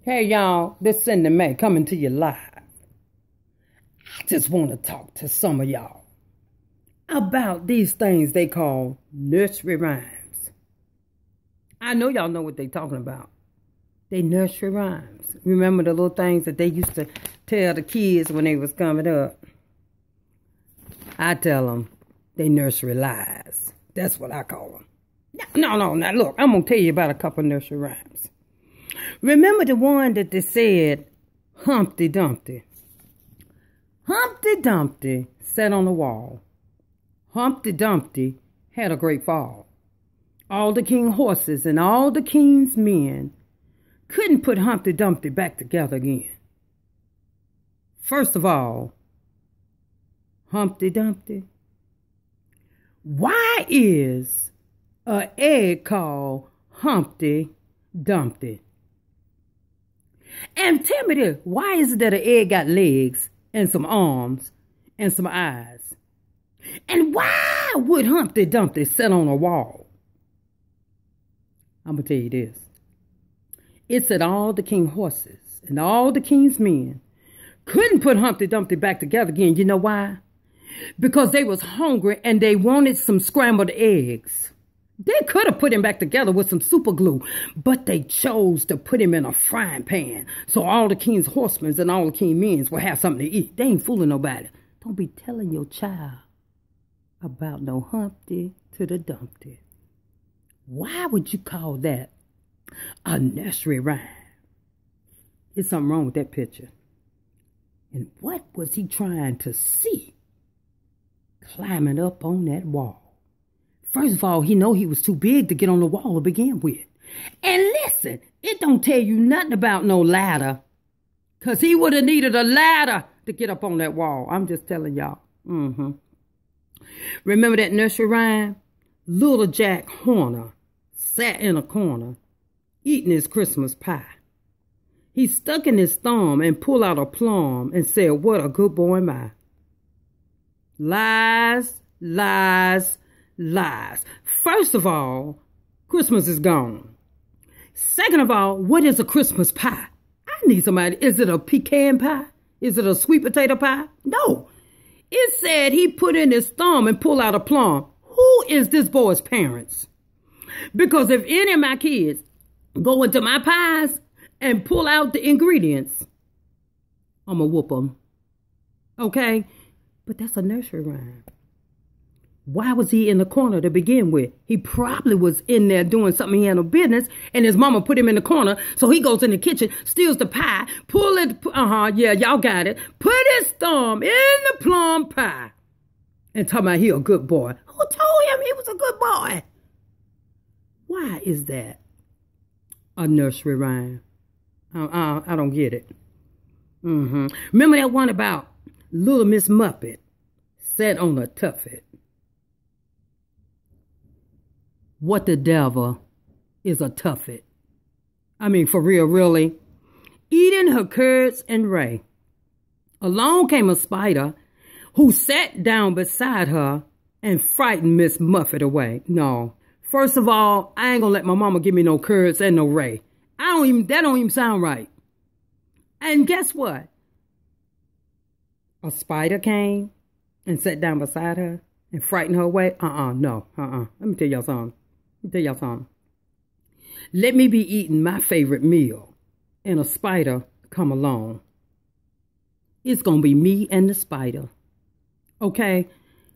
Hey y'all, this Cindy Mae coming to you live. I just want to talk to some of y'all about these things they call nursery rhymes. I know y'all know what they talking about. They nursery rhymes. Remember the little things that they used to tell the kids when they was coming up? I tell them they nursery lies. That's what I call them. No, now look, I'm going to tell you about a couple nursery rhymes. Remember the one that they said, Humpty Dumpty. Humpty Dumpty sat on the wall. Humpty Dumpty had a great fall. All the king's horses and all the king's men couldn't put Humpty Dumpty back together again. First of all, Humpty Dumpty, why is an egg called Humpty Dumpty? And tell me this, why is it that an egg got legs and some arms and some eyes? And why would Humpty Dumpty sit on a wall? I'm going to tell you this. It said all the king's horses and all the king's men couldn't put Humpty Dumpty back together again. You know why? Because they was hungry and they wanted some scrambled eggs. They could have put him back together with some super glue, but they chose to put him in a frying pan so all the king's horsemen and all the king's men will have something to eat. They ain't fooling nobody. Don't be telling your child about no Humpty to the Dumpty. Why would you call that a nursery rhyme? There's something wrong with that picture. And what was he trying to see climbing up on that wall? First of all, he know he was too big to get on the wall to begin with. And listen, it don't tell you nothing about no ladder. Because he would have needed a ladder to get up on that wall. I'm just telling y'all. Remember that nursery rhyme? Little Jack Horner sat in a corner eating his Christmas pie. He stuck in his thumb and pulled out a plum and said, "What a good boy am I." Lies, lies, lies. First of all, Christmas is gone. Second of all, what is a Christmas pie? I need somebody. Is it a pecan pie? Is it a sweet potato pie? No. It said he put in his thumb and pulled out a plum. Who is this boy's parents? Because if any of my kids go into my pies and pull out the ingredients, I'm going to whoop them. Okay? But that's a nursery rhyme. Why was he in the corner to begin with? He probably was in there doing something he had no business, and his mama put him in the corner, so he goes in the kitchen, steals the pie, pull it, yeah, y'all got it, put his thumb in the plum pie, and talking about he a good boy. Who told him he was a good boy? Why is that a nursery rhyme? I don't get it. Remember that one about Little Miss Muppet sat on a tuffet? What the devil is a tuffet? I mean, for real, really. Eating her curds and whey. Along came a spider who sat down beside her and frightened Miss Muffet away. No. First of all, I ain't gonna let my mama give me no curds and no whey. That don't even sound right. And guess what? A spider came and sat down beside her and frightened her away? No. Let me tell y'all something. Let me be eating my favorite meal and a spider come along. It's going to be me and the spider. Okay?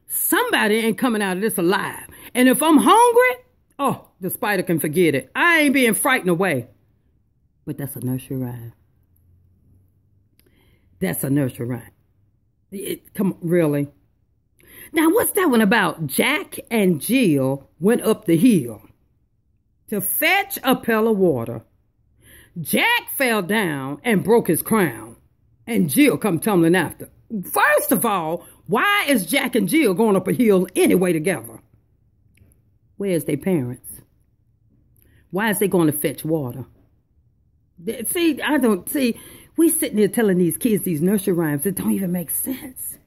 Somebody ain't coming out of this alive. And if I'm hungry, the spider can forget it. I ain't being frightened away. But that's a nursery rhyme. That's a nursery rhyme. Come on, really? Now, what's that one about? Jack and Jill went up the hill to fetch a pail of water. Jack fell down and broke his crown, and Jill come tumbling after. First of all, why is Jack and Jill going up a hill anyway together? Where's their parents? Why is they going to fetch water? We sitting there telling these kids these nursery rhymes that don't even make sense.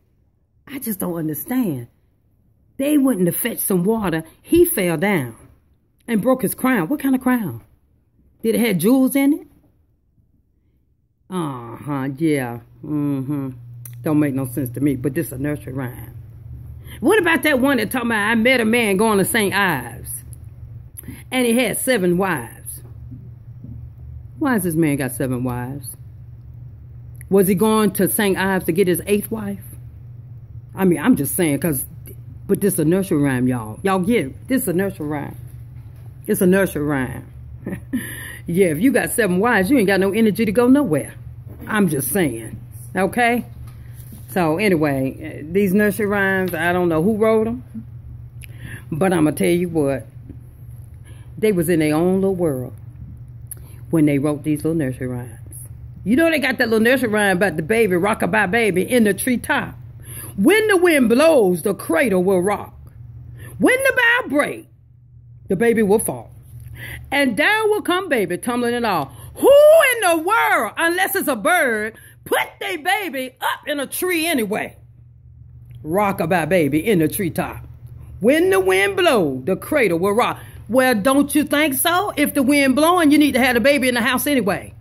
I just don't understand. They went to fetch some water. He fell down and broke his crown. What kind of crown? Did it have jewels in it? Yeah. Don't make no sense to me, but this is a nursery rhyme. What about that one that talking about I met a man going to St. Ives and he had 7 wives? Why has this man got 7 wives? Was he going to St. Ives to get his 8th wife? I mean, I'm just saying, but this is a nursery rhyme, y'all. Y'all get it. This is a nursery rhyme. It's a nursery rhyme. Yeah, if you got 7 wives, you ain't got no energy to go nowhere. I'm just saying. Okay? So, anyway, these nursery rhymes, I don't know who wrote them. But I'm going to tell you what. They was in their own little world when they wrote these little nursery rhymes. You know they got that little nursery rhyme about the baby, rock-a-bye baby, in the treetop. When the wind blows, the cradle will rock. When the bough break, the baby will fall. And down will come baby, tumbling and all. Who in the world, unless it's a bird, put their baby up in a tree anyway? Rock-a-bye baby in the treetop. When the wind blow, the cradle will rock. Well, don't you think so? If the wind blowing, you need to have the baby in the house anyway.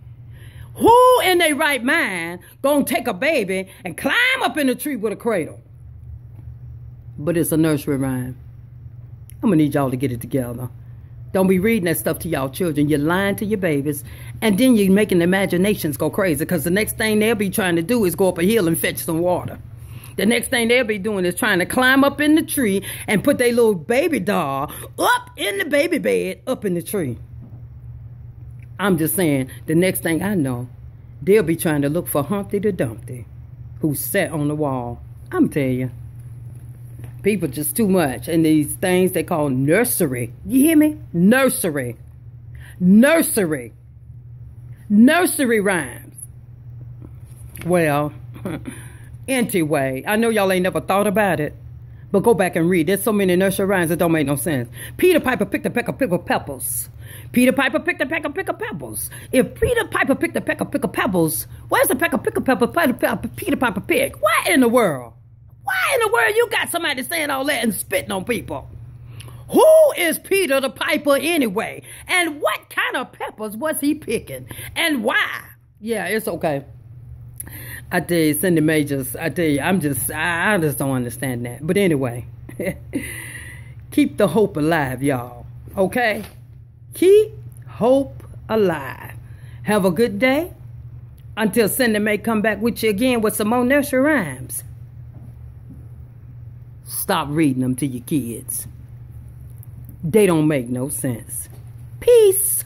Who in their right mind gonna take a baby and climb up in the tree with a cradle? But it's a nursery rhyme. I'm gonna need y'all to get it together. Don't be reading that stuff to y'all children. You're lying to your babies. And then you're making the imaginations go crazy. Because the next thing they'll be trying to do is go up a hill and fetch some water. The next thing they'll be doing is trying to climb up in the tree and put their little baby doll up in the baby bed up in the tree. I'm just saying, the next thing I know, they'll be trying to look for Humpty the Dumpty, who sat on the wall. I'm telling you. People just too much. And these things they call nursery. You hear me? Nursery. Nursery. Nursery rhymes. Well, anyway, I know y'all ain't never thought about it. But go back and read. There's so many nursery rhymes that don't make no sense. Peter Piper picked a peck of pickled peppers. Peter Piper picked a peck of pickled peppers. If Peter Piper picked a peck of pickled peppers, where's the peck of pickled peppers Peter Piper picked? Why in the world? Why in the world you got somebody saying all that and spitting on people? Who is Peter the Piper anyway? And what kind of peppers was he picking? And why? Yeah, it's okay. I tell you, Cindy Majors, I tell you, I just don't understand that. But anyway, keep the hope alive, y'all. Okay? Keep hope alive. Have a good day. Until Cindy may come back with you again with some more nursery rhymes. Stop reading them to your kids. They don't make no sense. Peace.